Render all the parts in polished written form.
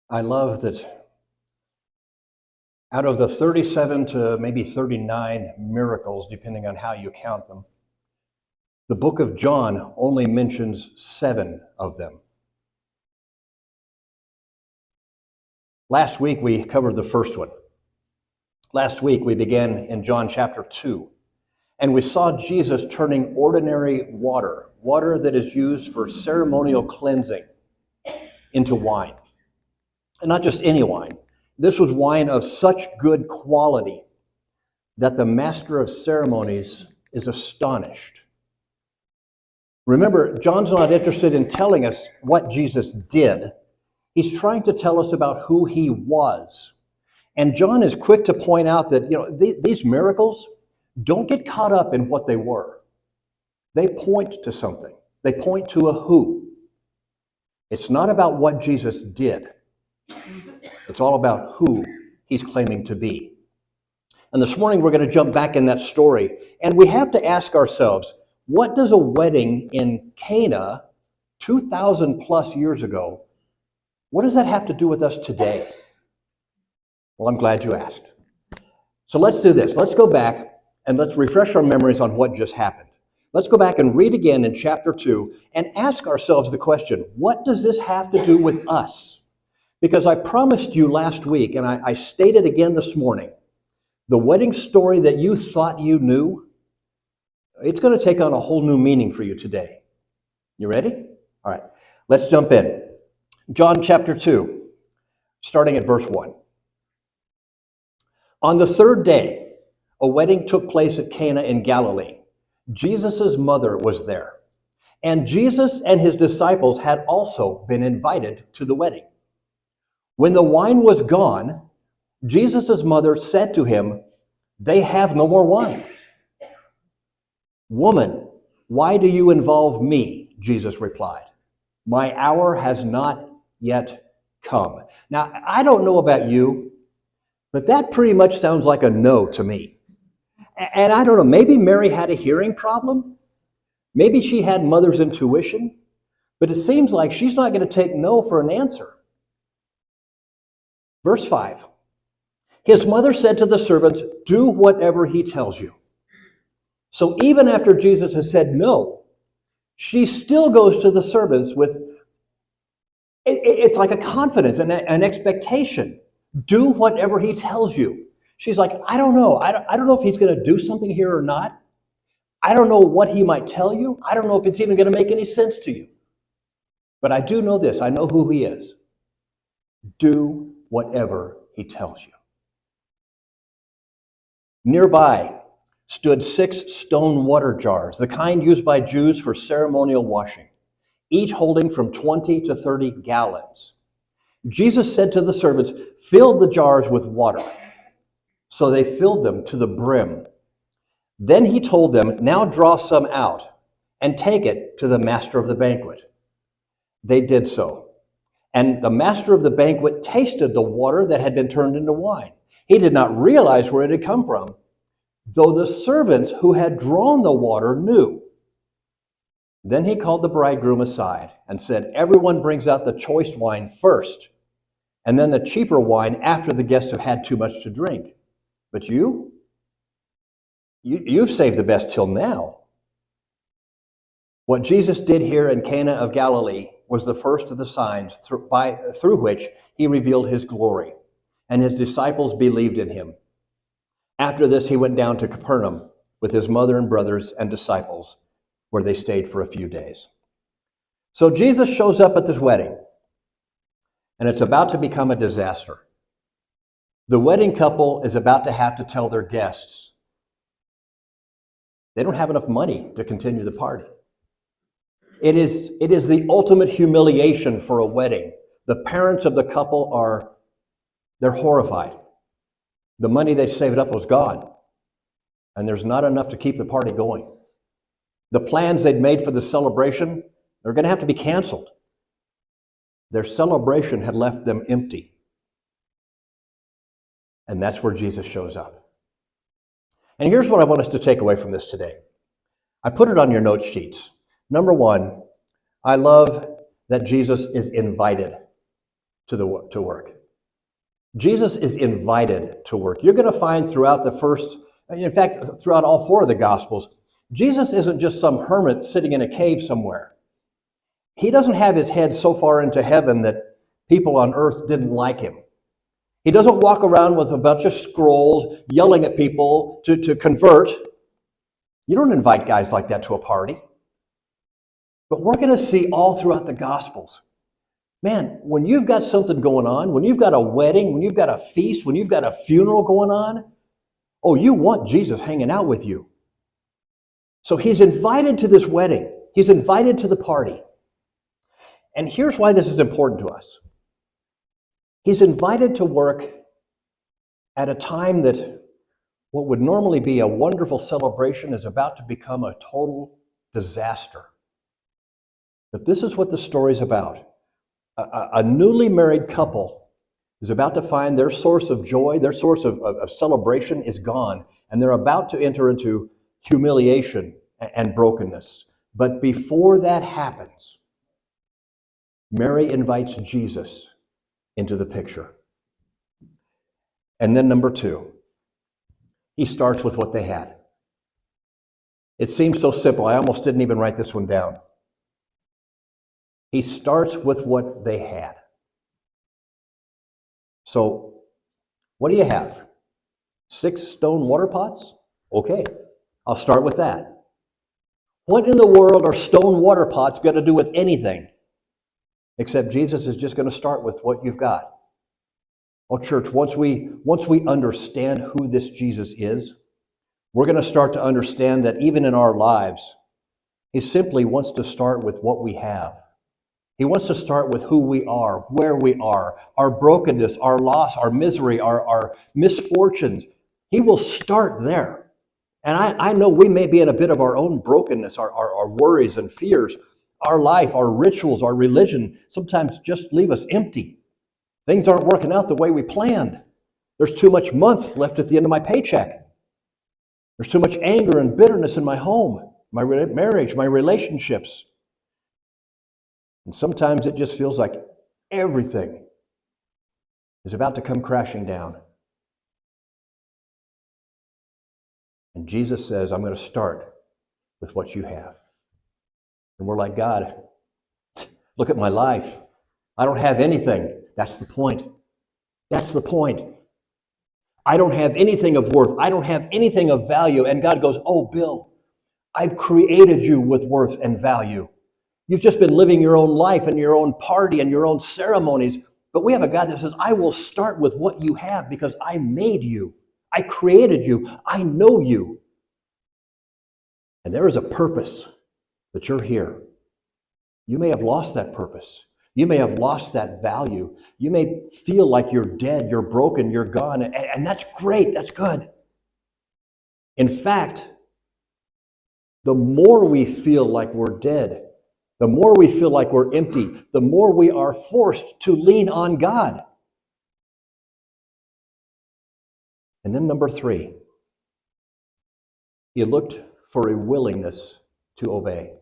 I love that out of the 37 to maybe 39 miracles, depending on how you count them, the book of John only mentions 7 of them. Last week we covered the first one. Last week we began in John chapter 2, and we saw Jesus turning ordinary water that is used for ceremonial cleansing, into wine. And not just any wine. This was wine of such good quality that the master of ceremonies is astonished. Remember, John's not interested in telling us what Jesus did. He's trying to tell us about who he was. And John is quick to point out that, these miracles, don't get caught up in what they were. They point to something. They point to a who. It's not about what Jesus did. It's all about who he's claiming to be. And this morning we're going to jump back in that story. And we have to ask ourselves, what does a wedding in Cana 2,000 plus years ago, what does that have to do with us today? Well, I'm glad you asked. So let's do this. Let's go back and let's refresh our memories on what just happened. Let's go back and read again in chapter 2 and ask ourselves the question, what does this have to do with us? Because I promised you last week, and I stated again this morning, the wedding story that you thought you knew, it's going to take on a whole new meaning for you today. You ready? All right, let's jump in. John chapter 2, starting at verse 1. On the third day, a wedding took place at Cana in Galilee. Jesus' mother was there, and Jesus and his disciples had also been invited to the wedding. When the wine was gone, Jesus' mother said to him, "They have no more wine." "Woman, why do you involve me?" Jesus replied. "My hour has not yet come." Now, I don't know about you, but that pretty much sounds like a no to me. And I don't know, maybe Mary had a hearing problem. Maybe she had mother's intuition, but it seems like she's not going to take no for an answer. Verse 5, his mother said to the servants, "Do whatever he tells you." So even after Jesus has said no, she still goes to the servants with, it's like a confidence and an expectation. Do whatever he tells you. She's like, I don't know. I don't know if he's going to do something here or not. I don't know what he might tell you. I don't know if it's even going to make any sense to you. But I do know this. I know who he is. Do whatever he tells you. Nearby stood 6 stone water jars, the kind used by Jews for ceremonial washing, each holding from 20 to 30 gallons. Jesus said to the servants, "Fill the jars with water." So they filled them to the brim. Then he told them, "Now draw some out and take it to the master of the banquet." They did so. And the master of the banquet tasted the water that had been turned into wine. He did not realize where it had come from, though the servants who had drawn the water knew. Then he called the bridegroom aside and said, "Everyone brings out the choice wine first, and then the cheaper wine after the guests have had too much to drink. But you've saved the best till now." What Jesus did here in Cana of Galilee was the first of the signs through which he revealed his glory, and his disciples believed in him. After this, he went down to Capernaum with his mother and brothers and disciples, where they stayed for a few days. So Jesus shows up at this wedding, and it's about to become a disaster. The wedding couple is about to have to tell their guests they don't have enough money to continue the party. It is the ultimate humiliation for a wedding. The parents of the couple they're horrified. The money they saved up was gone, and there's not enough to keep the party going. The plans they'd made for the celebration, they're going to have to be canceled. Their celebration had left them empty. And that's where Jesus shows up. And here's what I want us to take away from this today. I put it on your note sheets. Number 1, I love that Jesus is invited. to work. Jesus is invited to work. You're going to find throughout throughout all four of the Gospels, Jesus isn't just some hermit sitting in a cave somewhere. He doesn't have his head so far into heaven that people on earth didn't like him. He doesn't walk around with a bunch of scrolls yelling at people to convert. You don't invite guys like that to a party. But we're going to see all throughout the Gospels, man, when you've got something going on, when you've got a wedding, when you've got a feast, when you've got a funeral going on, oh, you want Jesus hanging out with you. So he's invited to this wedding. He's invited to the party. And here's why this is important to us. He's invited to work at a time that what would normally be a wonderful celebration is about to become a total disaster. But this is what the story's about. A newly married couple is about to find their source of joy, their source of celebration is gone, and they're about to enter into humiliation and brokenness. But before that happens, Mary invites Jesus into the picture. And then number two, he starts with what they had. It seems so simple. I almost didn't even write this one down. He starts with what they had. So, what do you have? 6 stone water pots? Okay, I'll start with that. What in the world are stone water pots going to do with anything? Except Jesus is just going to start with what you've got. Oh, church, once we understand who this Jesus is, we're going to start to understand that even in our lives, he simply wants to start with what we have. He wants to start with who we are, where we are, our brokenness, our loss, our misery, our misfortunes. He will start there. And I know we may be in a bit of our own brokenness, our worries and fears. Our life, our rituals, our religion sometimes just leave us empty. Things aren't working out the way we planned. There's too much month left at the end of my paycheck. There's too much anger and bitterness in my home, my marriage, my relationships. And sometimes it just feels like everything is about to come crashing down. And Jesus says, I'm going to start with what you have. And we're like, God, look at my life. I don't have anything. That's the point. That's the point. I don't have anything of worth. I don't have anything of value. And God goes, oh, Bill, I've created you with worth and value. You've just been living your own life and your own party and your own ceremonies. But we have a God that says, I will start with what you have because I made you. I created you. I know you. And there is a purpose that you're here. You may have lost that purpose. You may have lost that value. You may feel like you're dead, you're broken, you're gone. And that's great. That's good. In fact, the more we feel like we're dead, the more we feel like we're empty, the more we are forced to lean on God. And then number 3, he looked for a willingness to obey.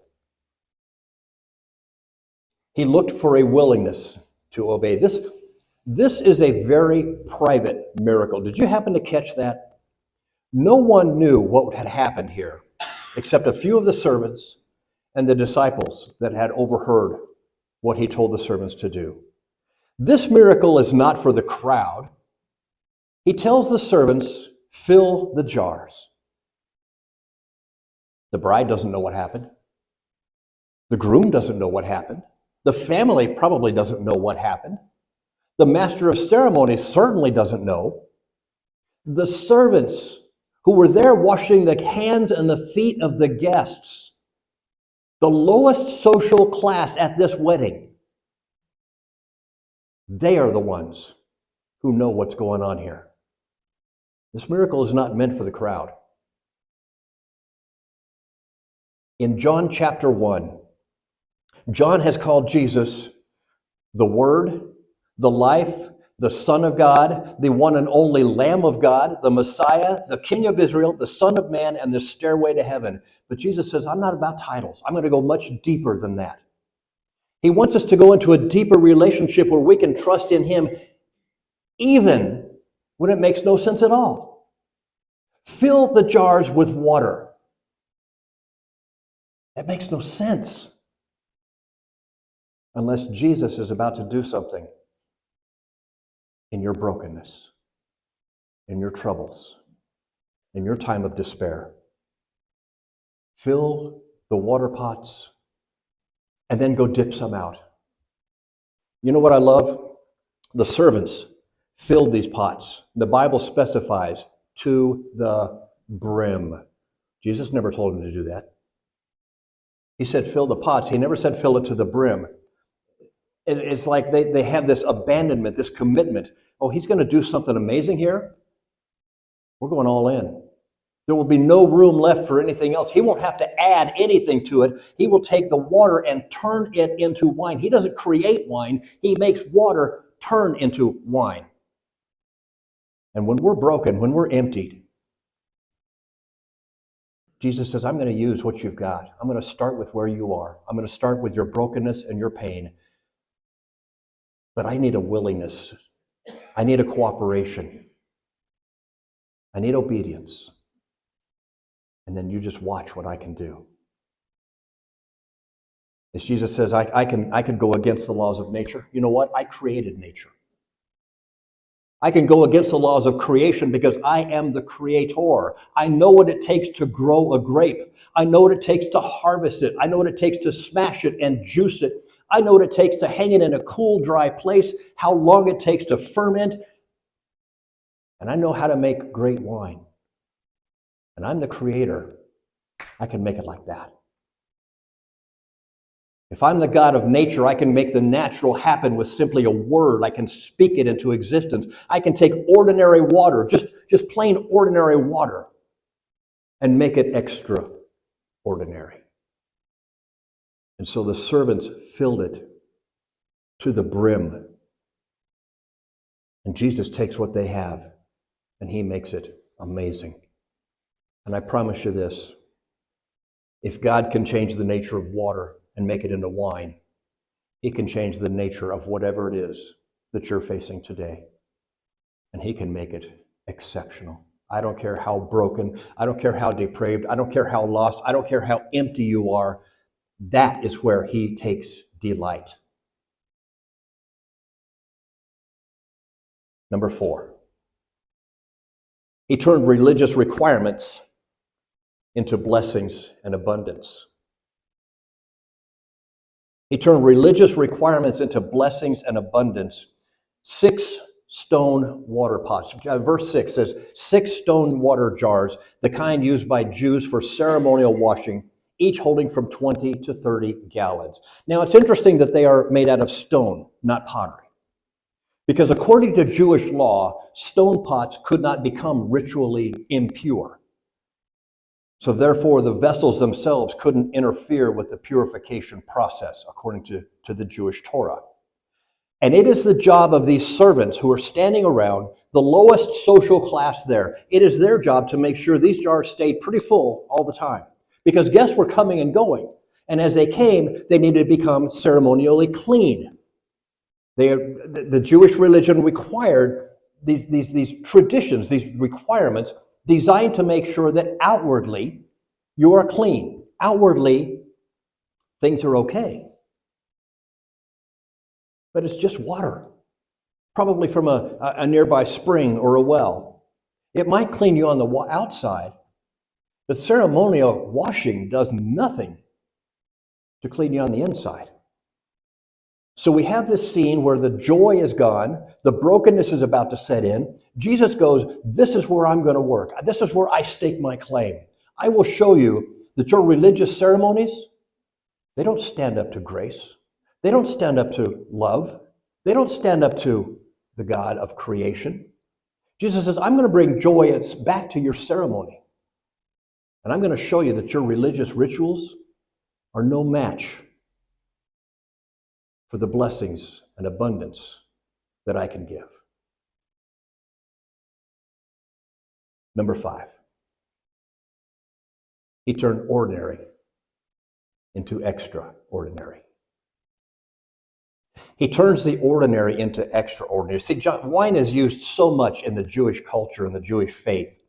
He looked for a willingness to obey. This is a very private miracle. Did you happen to catch that? No one knew what had happened here, except a few of the servants and the disciples that had overheard what he told the servants to do. This miracle is not for the crowd. He tells the servants, fill the jars. The bride doesn't know what happened. The groom doesn't know what happened. The family probably doesn't know what happened. The master of ceremonies certainly doesn't know. The servants who were there washing the hands and the feet of the guests, the lowest social class at this wedding, they are the ones who know what's going on here. This miracle is not meant for the crowd. In John chapter 1, John has called Jesus the Word, the Life, the Son of God, the one and only Lamb of God, the Messiah, the King of Israel, the Son of Man, and the stairway to heaven. But Jesus says, I'm not about titles. I'm going to go much deeper than that. He wants us to go into a deeper relationship where we can trust in him even when it makes no sense at all. Fill the jars with water. That makes no sense unless Jesus is about to do something in your brokenness, in your troubles, in your time of despair. Fill the water pots and then go dip some out. You know what I love? The servants filled these pots. The Bible specifies to the brim. Jesus never told them to do that. He said fill the pots. He never said fill it to the brim. It's like they have this abandonment, this commitment. Oh, he's going to do something amazing here? We're going all in. There will be no room left for anything else. He won't have to add anything to it. He will take the water and turn it into wine. He doesn't create wine. He makes water turn into wine. And when we're broken, when we're emptied, Jesus says, I'm going to use what you've got. I'm going to start with where you are. I'm going to start with your brokenness and your pain. But I need a willingness. I need a cooperation. I need obedience. And then you just watch what I can do. As Jesus says, I could go against the laws of nature. You know what? I created nature. I can go against the laws of creation because I am the creator. I know what it takes to grow a grape. I know what it takes to harvest it. I know what it takes to smash it and juice it. I know what it takes to hang it in a cool, dry place, how long it takes to ferment. And I know how to make great wine. And I'm the creator. I can make it like that. If I'm the God of nature, I can make the natural happen with simply a word. I can speak it into existence. I can take ordinary water, just plain ordinary water, and make it extraordinary. And so the servants filled it to the brim. And Jesus takes what they have and he makes it amazing. And I promise you this, if God can change the nature of water and make it into wine, he can change the nature of whatever it is that you're facing today. And he can make it exceptional. I don't care how broken, I don't care how depraved, I don't care how lost, I don't care how empty you are. That is where he takes delight. Number 4, he turned religious requirements into blessings and abundance. He turned religious requirements into blessings and abundance. 6 stone water pots. Verse 6 says, 6 stone water jars, the kind used by Jews for ceremonial washing, each holding from 20 to 30 gallons. Now, it's interesting that they are made out of stone, not pottery. Because according to Jewish law, stone pots could not become ritually impure. So therefore, the vessels themselves couldn't interfere with the purification process, according to the Jewish Torah. And it is the job of these servants who are standing around, the lowest social class there. It is their job to make sure these jars stayed pretty full all the time. Because guests were coming and going. And as they came, they needed to become ceremonially clean. The Jewish religion required these traditions, these requirements, designed to make sure that outwardly you are clean. Outwardly, things are okay. But it's just water, probably from a nearby spring or a well. It might clean you on the outside, but ceremonial washing does nothing to clean you on the inside. So we have this scene where the joy is gone, the brokenness is about to set in. Jesus goes, this is where I'm going to work. This is where I stake my claim. I will show you that your religious ceremonies, they don't stand up to grace. They don't stand up to love. They don't stand up to the God of creation. Jesus says, I'm going to bring joy back to your ceremony. And I'm going to show you that your religious rituals are no match for the blessings and abundance that I can give. Number 5, he turned ordinary into extraordinary. He turns the ordinary into extraordinary. See, wine is used so much in the Jewish culture and the Jewish faith.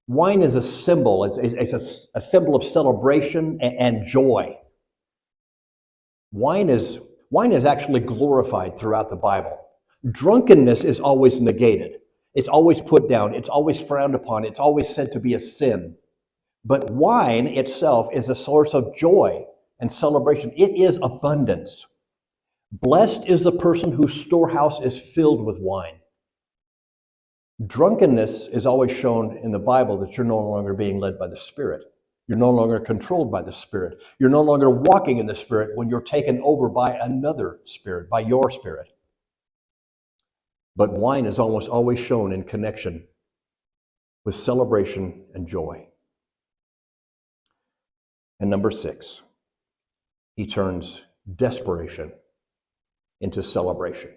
Wine is a symbol. It's a symbol of celebration and joy. Wine is actually glorified throughout the Bible. Drunkenness is always negated. It's always put down. It's always frowned upon. It's always said to be a sin. But wine itself is a source of joy and celebration. It is abundance. Blessed is the person whose storehouse is filled with wine. Drunkenness is always shown in the Bible that you're no longer being led by the Spirit. You're no longer controlled by the Spirit. You're no longer walking in the Spirit when you're taken over by another spirit, by your spirit. But wine is almost always shown in connection with celebration and joy. And number 6, he turns desperation into celebration.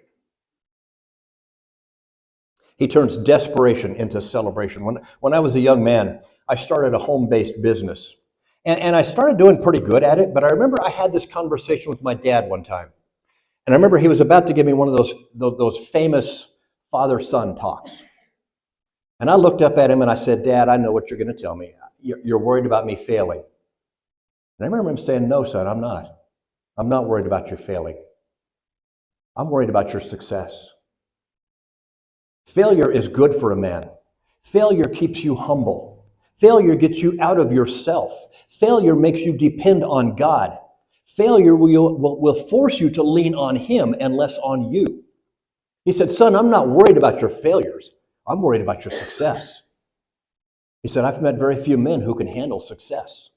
He turns desperation into celebration. When I was a young man, I started a home-based business. And I started doing pretty good at it, but I remember I had this conversation with my dad one time. And I remember he was about to give me one of those famous father-son talks. And I looked up at him and I said, Dad, I know what you're going to tell me. You're worried about me failing. And I remember him saying, no, son, I'm not. I'm not worried about you failing. I'm worried about your success. Failure is good for a man. Failure keeps you humble. Failure gets you out of yourself. Failure makes you depend on God. Failure will force you to lean on Him and less on you. He said, son, I'm not worried about your failures. I'm worried about your success. He said, I've met very few men who can handle success.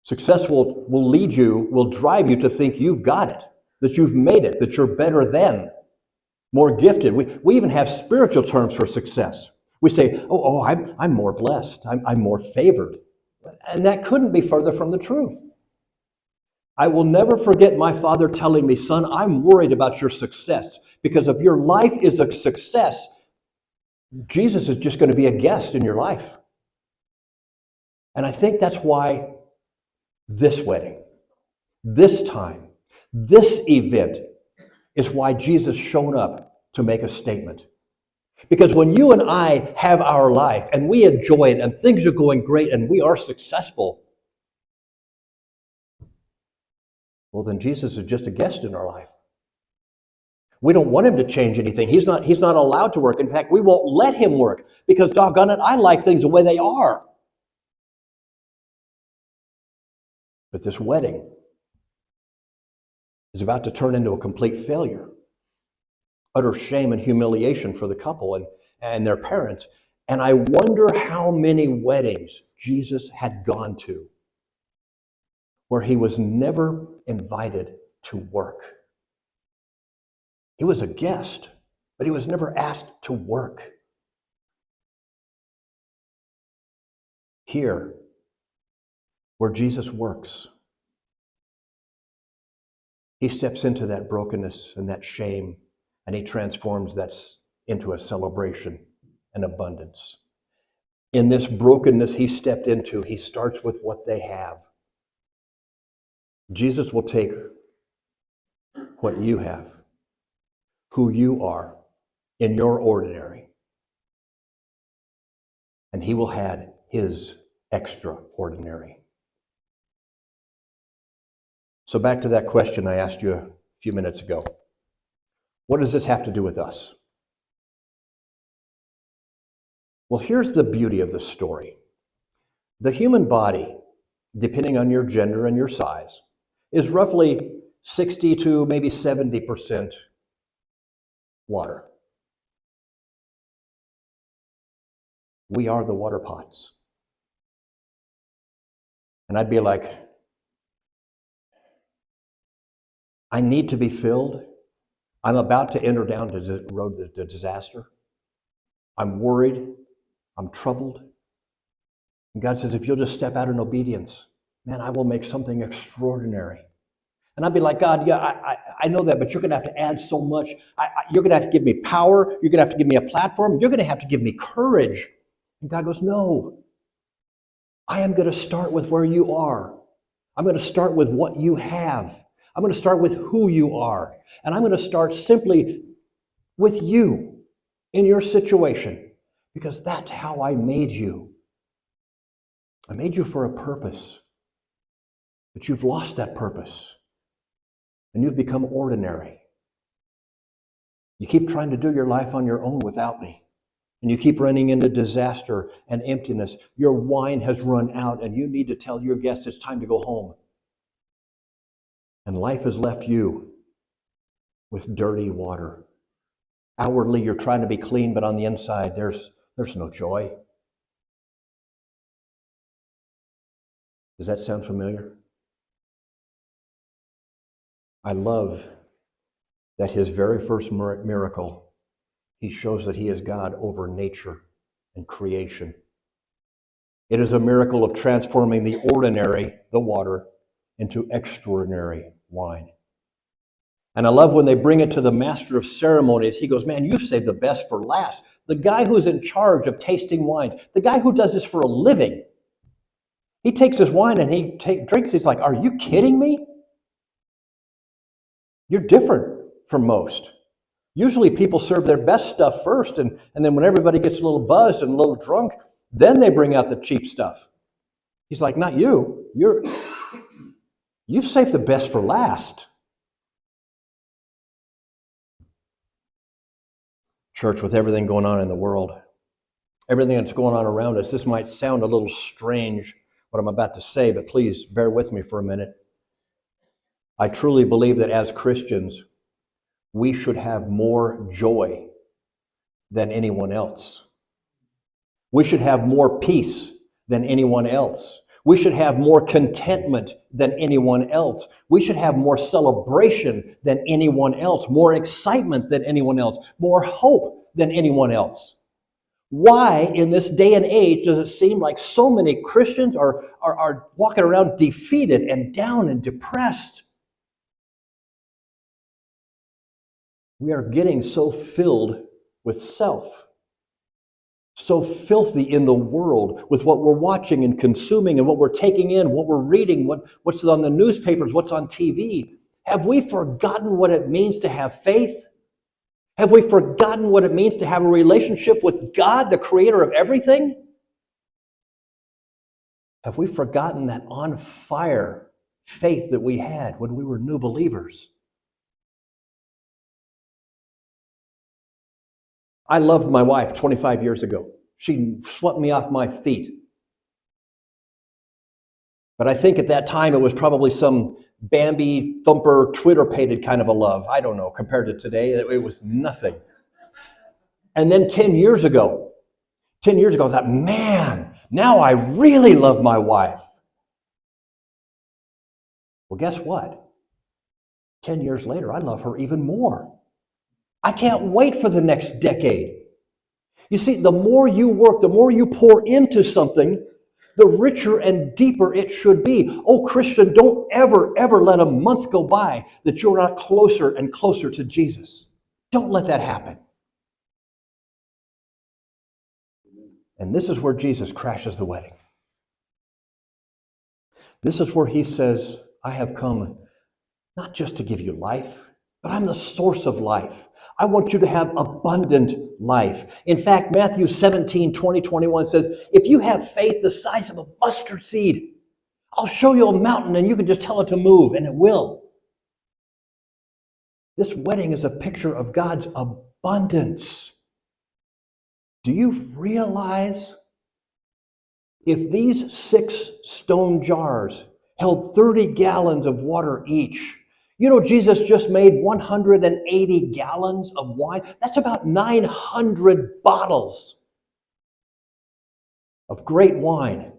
Success will lead you, will drive you to think you've got it, that you've made it, that you're better than, more gifted. We even have spiritual terms for success. We say, I'm more blessed, I'm more favored. And that couldn't be further from the truth. I will never forget my father telling me, son, I'm worried about your success, because if your life is a success, Jesus is just going to be a guest in your life. And I think that's why this wedding, this time, this event is why Jesus showed up to make a statement. Because when you and I have our life and we enjoy it and things are going great and we are successful, well, then Jesus is just a guest in our life. We don't want him to change anything. He's not allowed to work. In fact, we won't let him work because, doggone it, I like things the way they are. But this wedding is about to turn into a complete failure. Utter shame and humiliation for the couple and their parents. And I wonder how many weddings Jesus had gone to where he was never invited to work. He was a guest, but he was never asked to work. Here, where Jesus works, he steps into that brokenness and that shame, and he transforms that into a celebration and abundance. In this brokenness he stepped into, he starts with what they have. Jesus will take what you have, who you are in your ordinary, and he will add his extraordinary. So back to that question I asked you a few minutes ago. What does this have to do with us? Well, here's the beauty of the story. The human body, depending on your gender and your size, is roughly 60 to maybe 70% water. We are the water pots. And I'd be like, I need to be filled. I'm about to enter down the road to disaster. I'm worried. I'm troubled. And God says, if you'll just step out in obedience, man, I will make something extraordinary. And I'd be like, God, yeah, I know that, but you're going to have to add so much. You're going to have to give me power. You're going to have to give me a platform. You're going to have to give me courage. And God goes, no. I am going to start with where you are. I'm going to start with what you have. I'm going to start with who you are. And I'm going to start simply with you in your situation, because that's how I made you. I made you for a purpose, but you've lost that purpose and you've become ordinary. You keep trying to do your life on your own without me, and you keep running into disaster and emptiness. Your wine has run out and you need to tell your guests it's time to go home. And life has left you with dirty water. Outwardly, you're trying to be clean, but on the inside, there's no joy. Does that sound familiar? I love that his very first miracle, he shows that he is God over nature and creation. It is a miracle of transforming the ordinary, the water, into extraordinary wine. And I love when they bring it to the master of ceremonies. He goes, man, you've saved the best for last. The guy who's in charge of tasting wines, the guy who does this for a living, he takes his wine and he drinks. He's like, are you kidding me? You're different from most. Usually people serve their best stuff first, and then when everybody gets a little buzzed and a little drunk, then they bring out the cheap stuff. He's like, not you. You've saved the best for last. Church, with everything going on in the world, everything that's going on around us, this might sound a little strange, what I'm about to say, but please bear with me for a minute. I truly believe that as Christians, we should have more joy than anyone else. We should have more peace than anyone else. We should have more contentment than anyone else. We should have more celebration than anyone else, more excitement than anyone else, more hope than anyone else. Why, in this day and age, does it seem like so many Christians are walking around defeated and down and depressed? We are getting so filled with self, so filthy in the world with what we're watching and consuming and what we're taking in, what we're reading, what's on the newspapers, what's on TV. Have we forgotten what it means to have faith? Have we forgotten what it means to have a relationship with God, the creator of everything? Have we forgotten that on fire faith that we had when we were new believers? I loved my wife 25 years ago. She swept me off my feet. But I think at that time it was probably some Bambi thumper Twitter-pated kind of a love. I don't know, compared to today, it was nothing. And then 10 years ago, I thought, man, now I really love my wife. Well, guess what? 10 years later, I love her even more. I can't wait for the next decade. You see, the more you work, the more you pour into something, the richer and deeper it should be. Oh, Christian, don't ever, ever let a month go by that you're not closer and closer to Jesus. Don't let that happen. And this is where Jesus crashes the wedding. This is where he says, I have come not just to give you life, but I'm the source of life. I want you to have abundant life. In fact, Matthew 17, 20, 21 says, if you have faith the size of a mustard seed, I'll show you a mountain and you can just tell it to move, and it will. This wedding is a picture of God's abundance. Do you realize if these 6 stone jars held 30 gallons of water each, you know, Jesus just made 180 gallons of wine. That's about 900 bottles of great wine.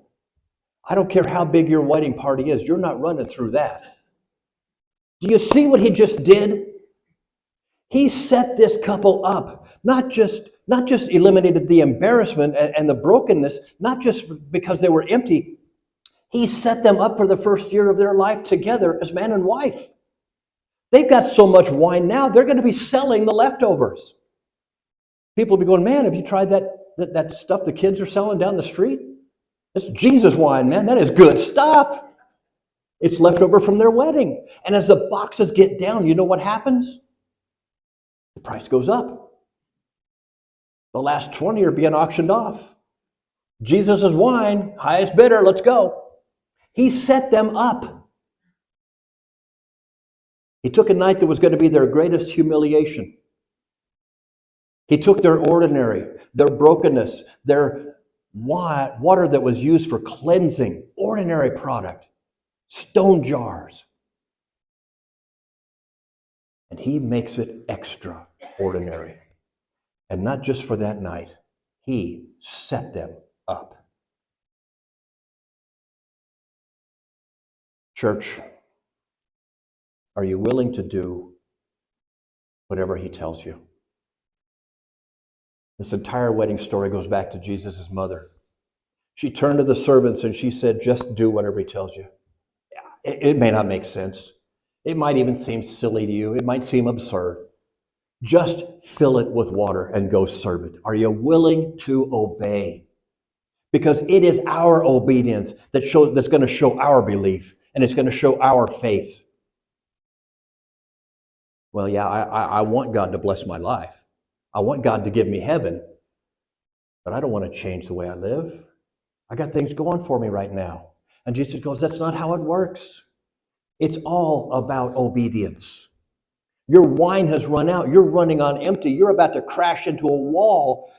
I don't care how big your wedding party is, you're not running through that. Do you see what he just did? He set this couple up, not just eliminated the embarrassment and the brokenness, not just because they were empty. He set them up for the first year of their life together as man and wife. They've got so much wine now, they're going to be selling the leftovers. People will be going, man, have you tried that stuff the kids are selling down the street? It's Jesus wine, man. That is good stuff. It's left over from their wedding. And as the boxes get down, you know what happens? The price goes up. The last 20 are being auctioned off. Jesus' wine, highest bidder, let's go. He set them up. He took a night that was going to be their greatest humiliation. He took their ordinary, their brokenness, their water that was used for cleansing, ordinary product, stone jars, and he makes it extraordinary. And not just for that night, he set them up. Church, are you willing to do whatever he tells you? This entire wedding story goes back to Jesus' mother. She turned to the servants and she said, just do whatever he tells you. It may not make sense. It might even seem silly to you. It might seem absurd. Just fill it with water and go serve it. Are you willing to obey? Because it is our obedience that's going to show our belief, and it's going to show our faith. Well, yeah, I want God to bless my life. I want God to give me heaven, but I don't want to change the way I live. I got things going for me right now. And Jesus goes, that's not how it works. It's all about obedience. Your wine has run out. You're running on empty. You're about to crash into a wall.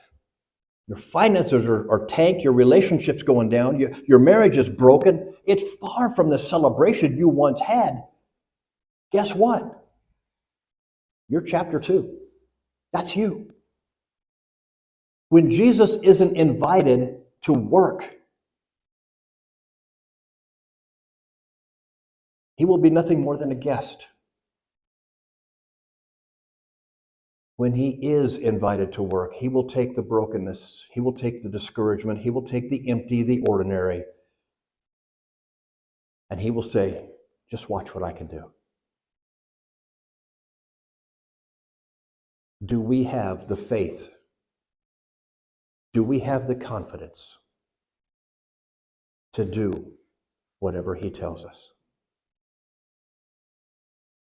Your finances are tanked. Your relationship's going down. Your marriage is broken. It's far from the celebration you once had. Guess what? You're chapter 2. That's you. When Jesus isn't invited to work, he will be nothing more than a guest. When he is invited to work, he will take the brokenness, he will take the discouragement, he will take the empty, the ordinary, and he will say, just watch what I can do. Do we have the faith? Do we have the confidence to do whatever he tells us?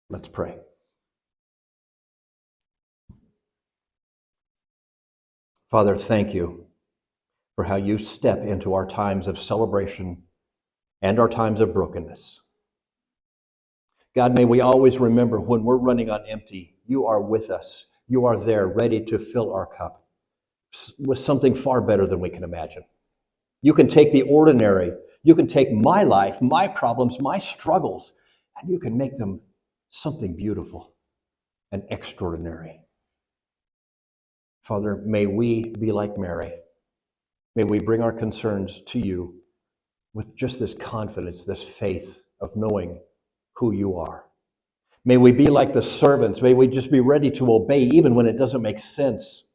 Let's pray. Father, thank you for how you step into our times of celebration and our times of brokenness. God, may we always remember when we're running on empty, you are with us. You are there ready to fill our cup with something far better than we can imagine. You can take the ordinary, you can take my life, my problems, my struggles, and you can make them something beautiful and extraordinary. Father, may we be like Mary. May we bring our concerns to you with just this confidence, this faith of knowing who you are. May we be like the servants. May we just be ready to obey even when it doesn't make sense.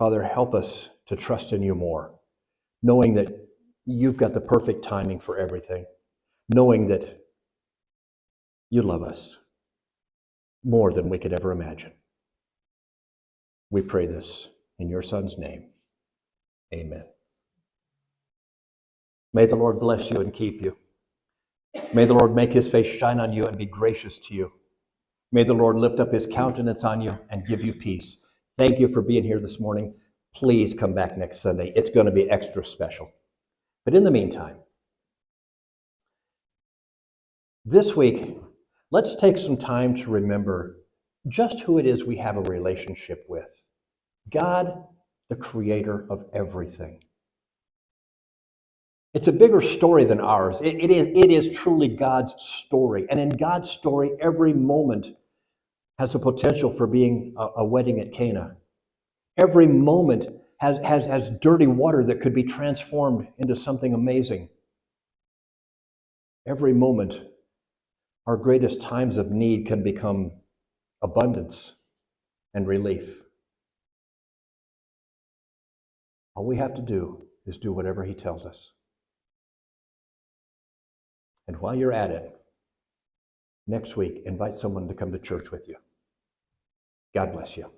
Father, help us to trust in you more, knowing that you've got the perfect timing for everything, knowing that you love us more than we could ever imagine. We pray this in your Son's name. Amen. May the Lord bless you and keep you. May the Lord make his face shine on you and be gracious to you. May the Lord lift up his countenance on you and give you peace. Thank you for being here this morning. Please come back next Sunday. It's going to be extra special. But in the meantime, this week, let's take some time to remember just who it is we have a relationship with. God, the creator of everything. It's a bigger story than ours. It is truly God's story. And in God's story, every moment has a potential for being a wedding at Cana. Every moment has dirty water that could be transformed into something amazing. Every moment, our greatest times of need can become abundance and relief. All we have to do is do whatever he tells us. And while you're at it, next week, invite someone to come to church with you. God bless you.